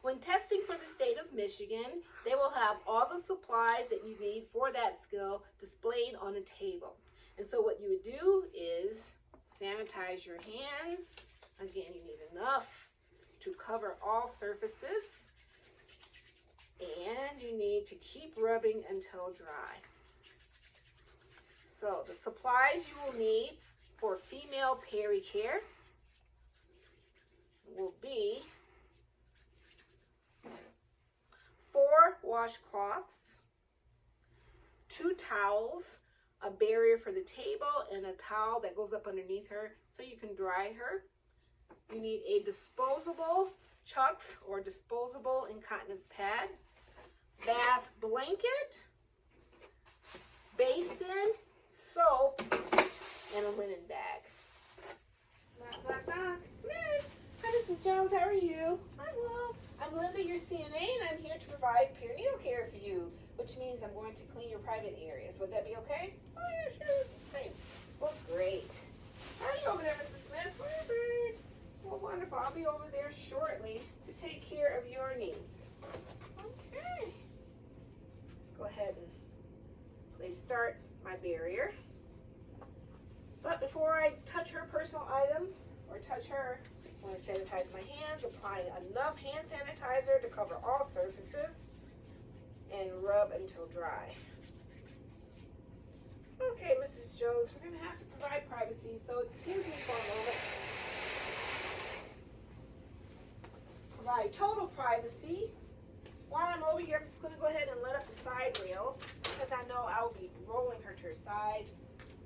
When testing for the state of Michigan, they will have all the supplies that you need for that skill displayed on a table. And so what you would do is sanitize your hands. Again, you need enough to cover all surfaces. And you need to keep rubbing until dry. So the supplies you will need for female peri-care will be 4 washcloths, 2 towels, a barrier for the table, and a towel that goes up underneath her so you can dry her. You need a disposable chucks or disposable incontinence pad, bath blanket, basin, soap, and a linen bag. Knock, knock, knock. Hi, Mrs. Jones. How are you? Hi, Will. I'm Linda, your CNA, and I'm here to provide perineal care for you, which means I'm going to clean your private areas. Would that be okay? Oh, yeah, sure. That's fine. Well, great. How are you over there, Mrs. Smith? Perfect. Well, wonderful. I'll be over there shortly to take care of your needs. Okay. Let's go ahead and please start my barrier. But before I touch her personal items or touch her, I'm going to sanitize my hands, applying enough hand sanitizer to cover all surfaces and rub until dry. Okay, Mrs. Jones, we're going to have to provide privacy, so excuse me for a moment. Provide total privacy. While I'm over here, I'm just going to go ahead and let up the side rails because I know I'll be rolling her to her side.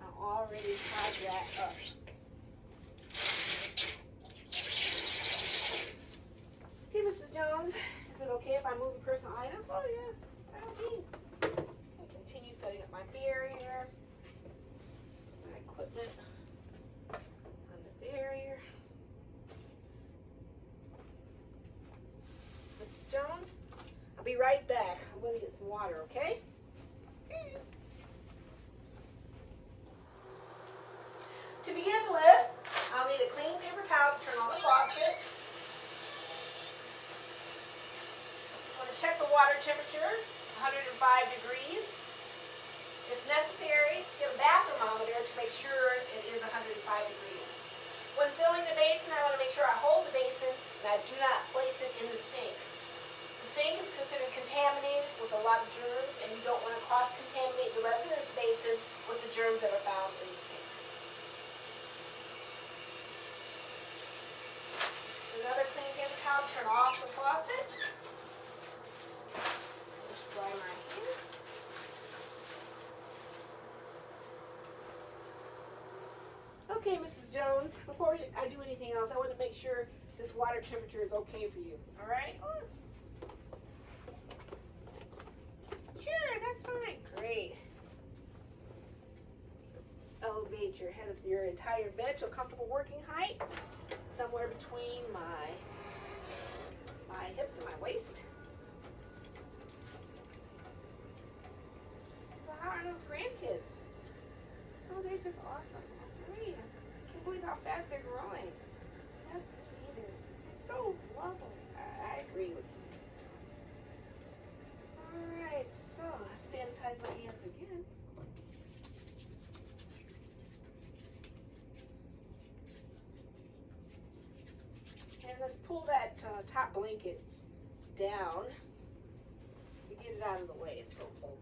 I already have that up. Okay, Mrs. Jones, is it okay if I move your personal items? Oh, yes, by all means. I continue setting up my barrier, my equipment on the barrier. Mrs. Jones, I'll be right back. I'm going to get some water, okay? To begin with, I'll need a clean paper towel to turn on the faucet. I'm going to check the water temperature, 105 degrees. If necessary, get a bath thermometer to make sure it is 105 degrees. When filling the basin, I want to make sure I hold the basin and I do not place it in the sink. The sink is considered contaminated with a lot of germs, and you don't want to cross-contaminate the residence basin with the germs that are found in the sink. Another clean paper towel, turn off the faucet. Just dry my hand. Okay, Mrs. Jones, before I do anything else, I want to make sure this water temperature is okay for you. All right? Sure, that's fine. Great. Just elevate your head of your entire bed to a comfortable working height. Somewhere between my hips and my waist. So how are those grandkids? Oh, they're just awesome. Great. I can't believe how fast they're growing. Yes, me either. They're so lovely. I agree with you, Mrs. Jones. All right, so let's sanitize my hands again. And let's pull that top blanket down to get it out of the way. It's so bulky.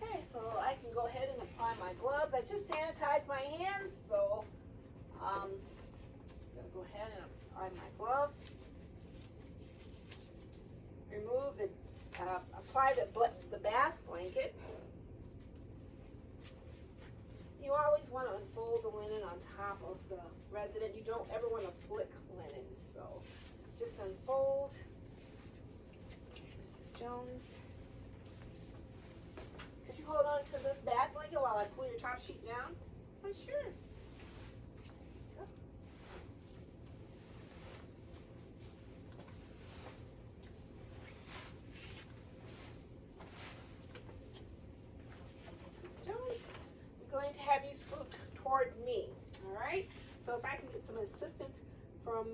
Okay, so I can go ahead and apply my gloves. I just sanitized my hands, so I'm just going to go ahead and apply my gloves. Remove the apply the bath blanket. You always want to unfold the linen on top of the resident. You don't ever want to flick linen, so just unfold. Mrs. Jones, could you hold on to this bath blanket while I pull your top sheet down? Oh, sure. Go. toward me. All right, so if I can get some assistance from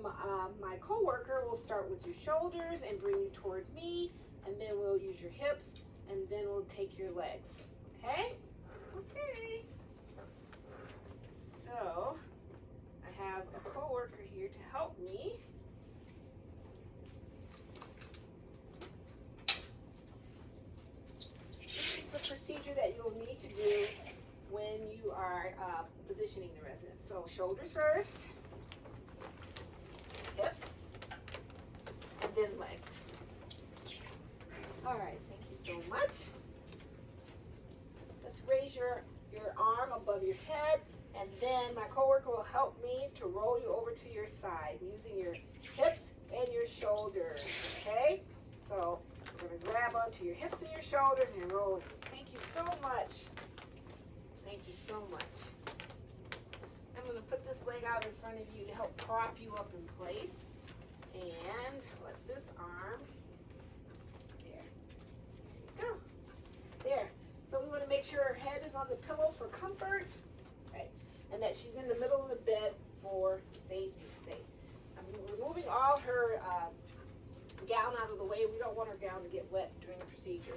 my coworker, we'll start with your shoulders and bring you toward me, and then we'll use your hips, and then we'll take your legs. Okay? Okay. So I have a coworker here to help me. This is the procedure that you'll need to do when you are positioning the residents. So shoulders first, hips, and then legs. All right, thank you so much. Let's raise your arm above your head, and then my coworker will help me to roll you over to your side using your hips and your shoulders, okay? So we're gonna grab onto your hips and your shoulders and roll. Thank you so much. Thank you so much. I'm going to put this leg out in front of you to help prop you up in place. And let this arm, there you go. There. So we want to make sure her head is on the pillow for comfort, right? And that she's in the middle of the bed for safety's sake. I'm removing all her gown out of the way. We don't want her gown to get wet during the procedure.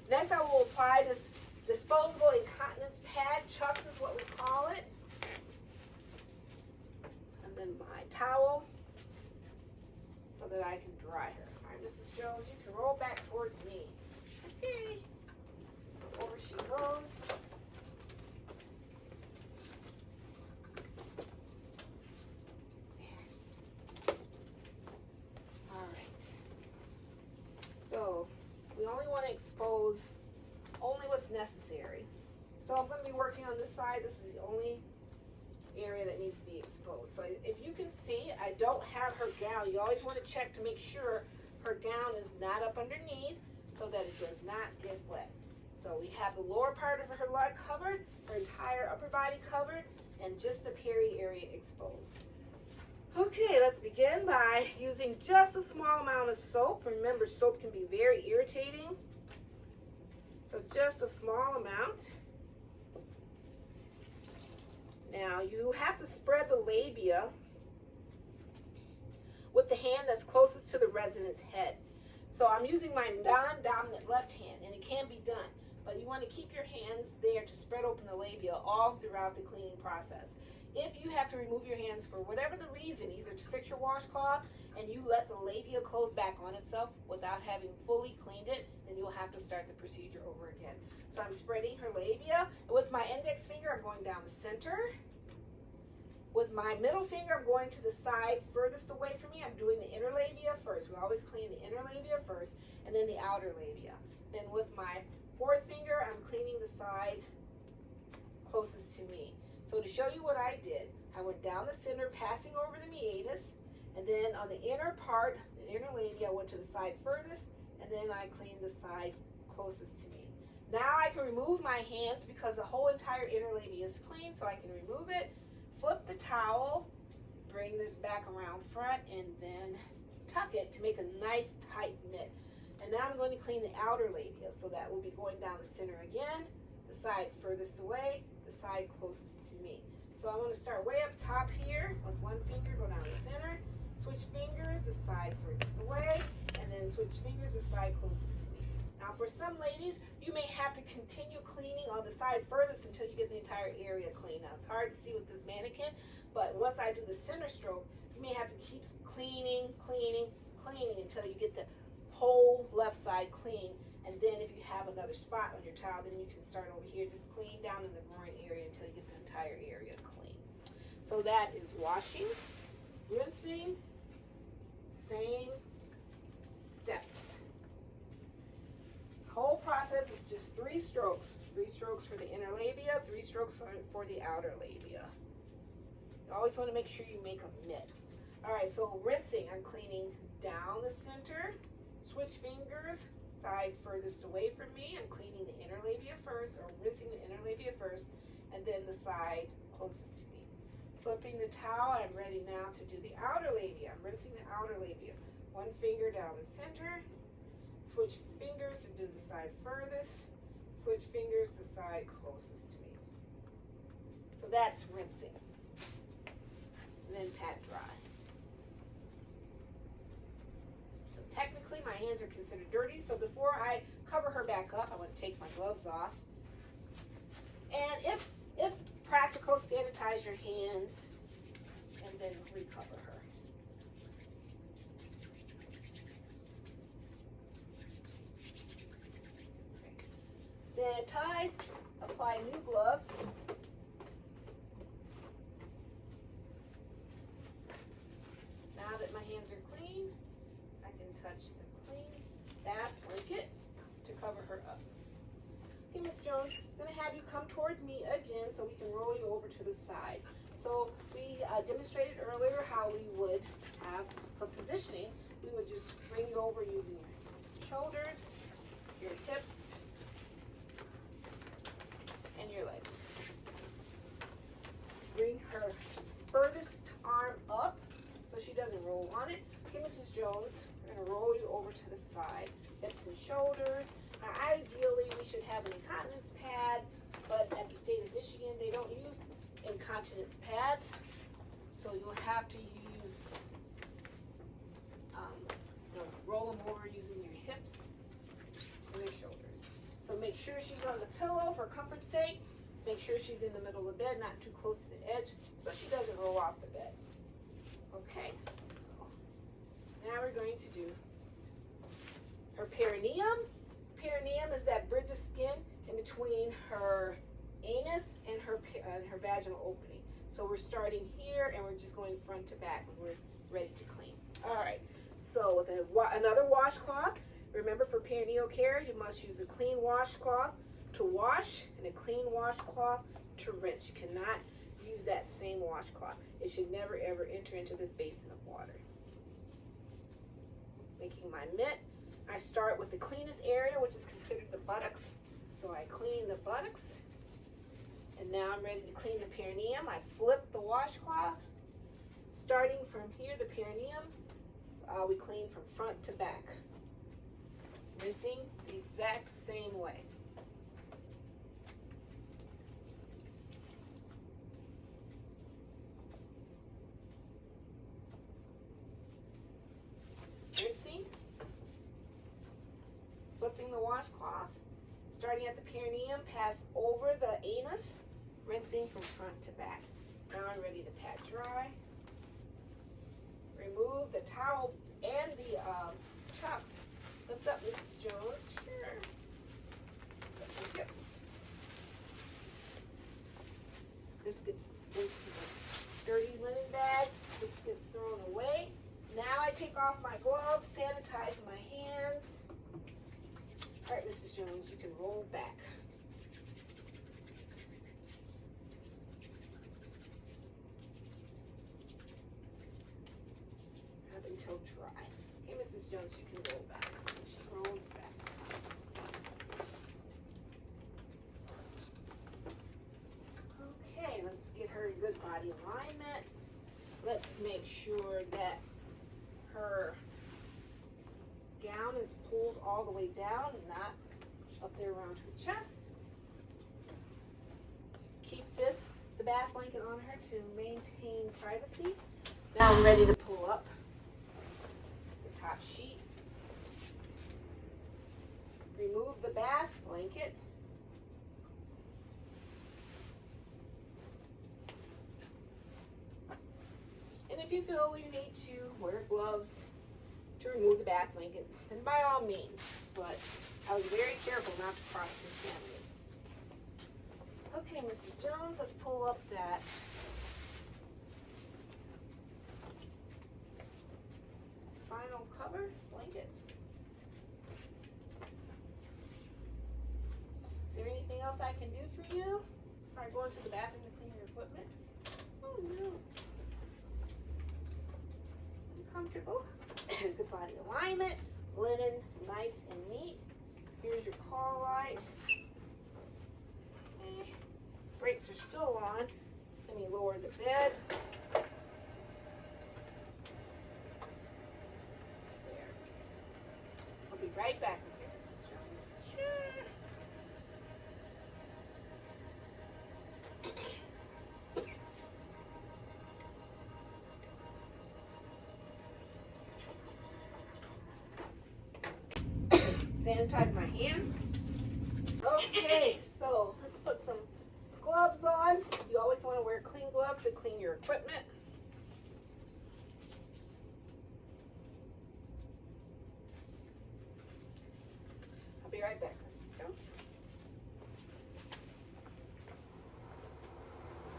Next, I will apply this disposable incontinence pad. Chucks is what we call it. And then my towel so that I can dry her. All right, Mrs. Jones, you can roll back toward me. Okay. So over she goes. There. All right. So we only want to expose only what's necessary. So I'm going to be working on this side. This is the only area that needs to be exposed. So if you can see, I don't have her gown. You always want to check to make sure her gown is not up underneath so that it does not get wet. So we have the lower part of her leg covered, her entire upper body covered, and just the peri area exposed. Okay, let's begin by using just a small amount of soap. Remember, soap can be very irritating. So just a small amount. Now you have to spread the labia with the hand that's closest to the resident's head. So I'm using my non-dominant left hand, and it can be done, but you want to keep your hands there to spread open the labia all throughout the cleaning process. If you have to remove your hands for whatever the reason, either to fix your washcloth and you let the labia close back on itself without having fully cleaned it, then you'll have to start the procedure over again. So I'm spreading her labia. With my index finger, I'm going down the center. With my middle finger, I'm going to the side furthest away from me. I'm doing the inner labia first. We always clean the inner labia first, and then the outer labia. Then with my fourth finger, I'm cleaning the side closest to me. So to show you what I did, I went down the center, passing over the meatus, and then on the inner part, the inner labia, I went to the side furthest, and then I cleaned the side closest to me. Now I can remove my hands because the whole entire inner labia is clean, so I can remove it, flip the towel, bring this back around front, and then tuck it to make a nice tight mitt. And now I'm going to clean the outer labia, so that will be going down the center again, the side furthest away, the side closest to me. So I'm going to start way up top here with one finger, go down the center, switch fingers, the side furthest away, and then switch fingers, the side closest to me. Now for some ladies, you may have to continue cleaning on the side furthest until you get the entire area clean. Now it's hard to see with this mannequin, but once I do the center stroke, you may have to keep cleaning until you get the whole left side clean. And then if you have another spot on your towel, then you can start over here, just clean down in the groin area until you get the entire area clean. So that is washing, rinsing, same steps. This whole process is just 3 strokes. 3 strokes for the inner labia, 3 strokes for the outer labia. You always want to make sure you make a mitt. All right, so rinsing, I'm cleaning down the center, switch fingers, side furthest away from me. I'm cleaning the inner labia first, or rinsing the inner labia first, and then the side closest to me. Flipping the towel, I'm ready now to do the outer labia. I'm rinsing the outer labia. One finger down the center, switch fingers to do the side furthest, switch fingers to side closest to me. So that's rinsing. And then pat dry. So technically my hands are considered dirty, so before I cover her back up, I want to take my gloves off. And if practical, sanitize your hands and then recover her. Okay. Sanitize, apply new gloves. Now that my hands are clean, I can touch the clean bath blanket to cover her up. Okay, Miss Jones, I'm going to have you come toward me again so we can roll you over to the side. So we demonstrated earlier how we would have, for positioning, we would just bring you over using your shoulders, your hips, and your legs. Bring her furthest arm up so she doesn't roll on it. Okay, Mrs. Jones, we're going to roll you over to the side, hips and shoulders. Now, ideally, we should have an incontinence pad, but at the state of Michigan, they don't use incontinence pads, so you'll have to use, roll them over using your hips and your shoulders. So make sure she's on the pillow for comfort's sake. Make sure she's in the middle of the bed, not too close to the edge, so she doesn't roll off the bed. Okay, so now we're going to do her perineum. Perineum is that bridge of skin in between her anus and her vaginal opening. So we're starting here and we're just going front to back when we're ready to clean. All right, so with another washcloth, remember for perineal care, you must use a clean washcloth to wash and a clean washcloth to rinse. You cannot use that same washcloth. It should never ever enter into this basin of water. Making my mitt. I start with the cleanest area, which is considered the buttocks. So I clean the buttocks. And now I'm ready to clean the perineum. I flip the washcloth. Starting from here, the perineum, we clean from front to back. Rinsing the exact same way. Rinsing. Flipping the washcloth, starting at the perineum, pass over the anus, rinsing from front to back. Now I'm ready to pat dry. Remove the towel and the chucks. Lift up, Mrs. Jones. Sure. Lift your hips. This gets into the dirty linen bag. This gets thrown away. Now I take off my gloves, sanitize my hands. All right, Mrs. Jones, you can roll back. Up until dry. Okay, Mrs. Jones, you can roll back. She rolls back. Okay, let's get her good body alignment. Let's make sure that her gown is pulled all the way down and not up there around her chest. Keep the bath blanket on her to maintain privacy. Now I'm ready to pull up the top sheet. Remove the bath blanket. And if you feel you need to wear gloves to remove the bath blanket, then by all means, but I was very careful not to cross-contaminate. Okay, Mrs. Jones, let's pull up that final cover blanket. Is there anything else I can do for you before I go into the bathroom to clean your equipment? Oh no. Comfortable. Good body alignment. Linen nice and neat. Here's your call light. Okay. Brakes are still on. Let me lower the bed. There. I'll be right back with you, Mrs. Jones. Sure. Sanitize my hands. Okay, so let's put some gloves on. You always want to wear clean gloves to clean your equipment. I'll be right back, Mrs. Jones.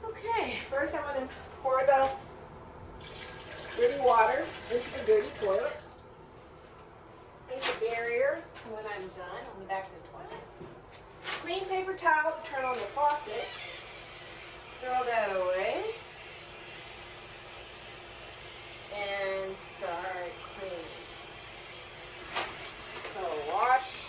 Okay, first I'm going to pour the dirty water into the dirty toilet. Place a barrier when I'm done on the back of the toilet. Clean paper towel to turn on the faucet. Throw that away. And start cleaning. So wash.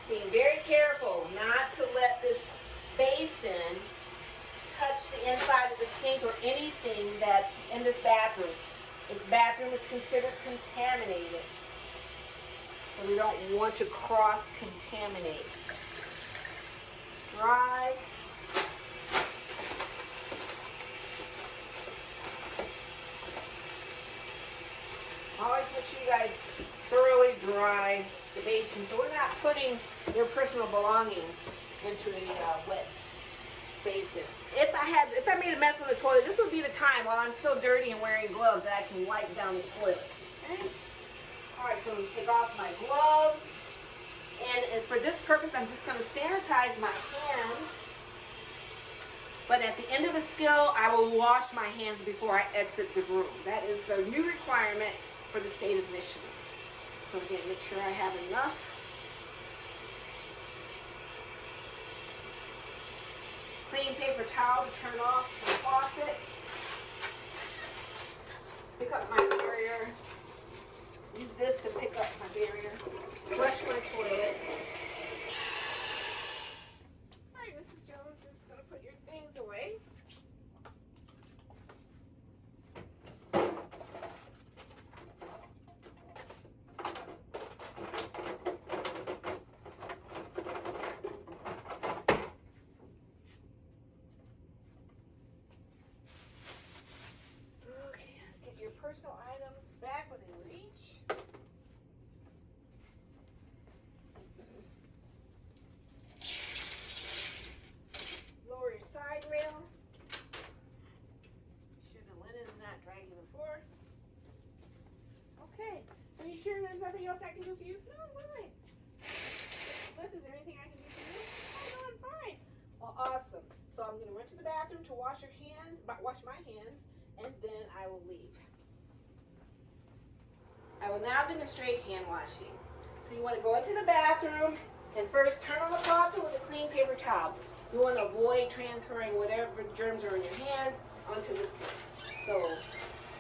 Being very careful not to let this basin touch the inside of the sink or anything that's in this bathroom. This bathroom is considered contaminated, so we don't want to cross-contaminate. Dry. Always make sure you guys thoroughly dry the basin, so we're not putting your personal belongings into a wet basin. If I made a mess on the toilet, this would be the time while I'm still dirty and wearing gloves that I can wipe down the toilet. Okay? All right, so I'm going to take off my gloves, and for this purpose, I'm just going to sanitize my hands. But at the end of the skill, I will wash my hands before I exit the room. That is the new requirement for the state of Michigan. So again, make sure I have enough. Clean paper towel to turn off the faucet. Pick up my barrier. Use this to pick up my barrier. Brush my toilet. All right, Mrs. Jones, we're just going to put your things away. Personal items back within reach. Lower your side rail. Make sure the linen is not dragging the floor. Okay. Are you sure there's nothing else I can do for you? No, I'm fine. Liz, is there anything I can do for you? Oh, no, I'm fine. Well, awesome. So I'm going to run to the bathroom to wash my hands, and then I will leave. I will now demonstrate hand washing. So you want to go into the bathroom and first turn on the faucet with a clean paper towel. You want to avoid transferring whatever germs are in your hands onto the sink. So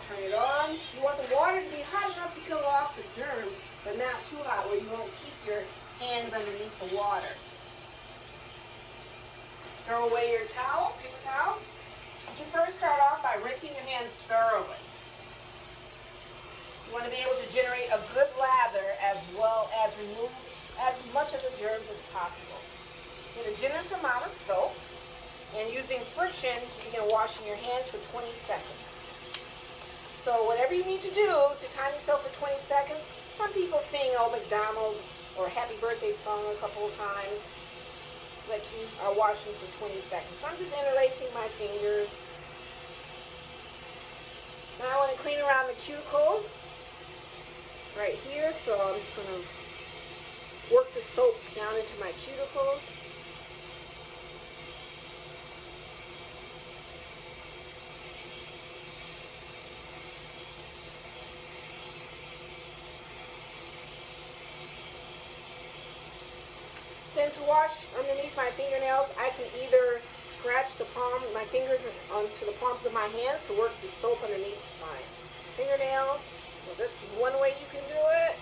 turn it on. You want the water to be hot enough to kill off the germs, but not too hot where you won't keep your hands underneath the water. Throw away your towel, paper towel. You can first start off by rinsing your hands thoroughly. You want to be able to generate a good lather as well as remove as much of the germs as possible. Get a generous amount of soap, and using friction, begin washing your hands for 20 seconds. So whatever you need to do to time yourself for 20 seconds, some people sing Old MacDonald or Happy Birthday song a couple of times that you are washing for 20 seconds. So I'm just interlacing my fingers. Now I want to clean around the cuticles. Right here, so I'm just going to work the soap down into my cuticles. Then to wash underneath my fingernails, I can either scratch my fingers onto the palms of my hands to work the soap underneath my fingernails. So this is one way you can do it.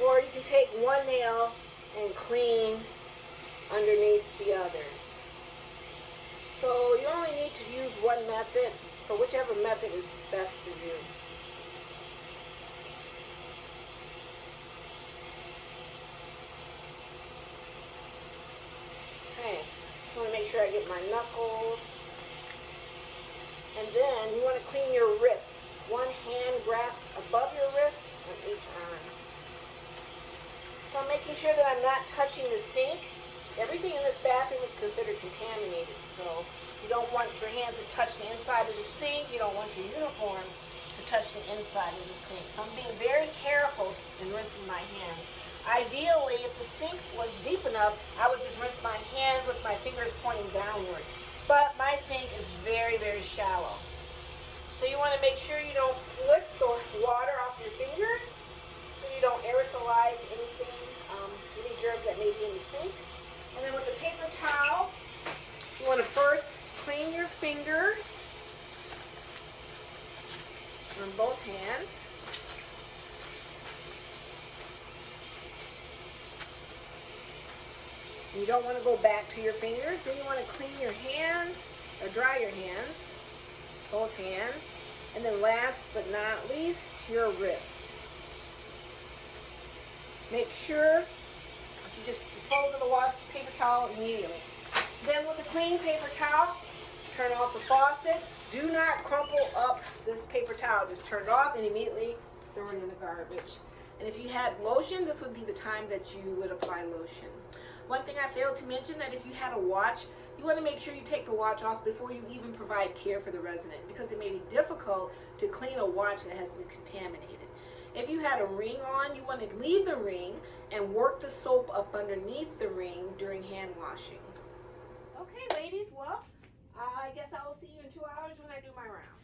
Or you can take one nail and clean underneath the others. So you only need to use one method, so whichever method is best for you. sure I get my knuckles. And then you want to clean your wrist. One hand grasp above your wrist on each arm. So I'm making sure that I'm not touching the sink. Everything in this bathroom is considered contaminated. So you don't want your hands to touch the inside of the sink. You don't want your uniform to touch the inside of the sink. So I'm being very careful in rinsing my hands. Ideally, if the sink was deep enough, I would just rinse my hands with my fingers pointing downward. But my sink is very, very shallow. So you want to make sure you don't flick the water off your fingers so you don't aerosolize anything, any germs that may be in the sink. And then with the paper towel, you want to first clean your fingers on both hands. You don't want to go back to your fingers. Then you want to clean your hands, or dry your hands, both hands. And then last but not least, your wrist. Make sure that you just dispose of the wash paper towel immediately. Then with the clean paper towel, turn off the faucet. Do not crumple up this paper towel. Just turn it off and immediately throw it in the garbage. And if you had lotion, this would be the time that you would apply lotion. One thing I failed to mention, that if you had a watch, you want to make sure you take the watch off before you even provide care for the resident, because it may be difficult to clean a watch that has been contaminated. If you had a ring on, you want to leave the ring and work the soap up underneath the ring during hand washing. Okay, ladies, well, I guess I will see you in 2 hours when I do my round.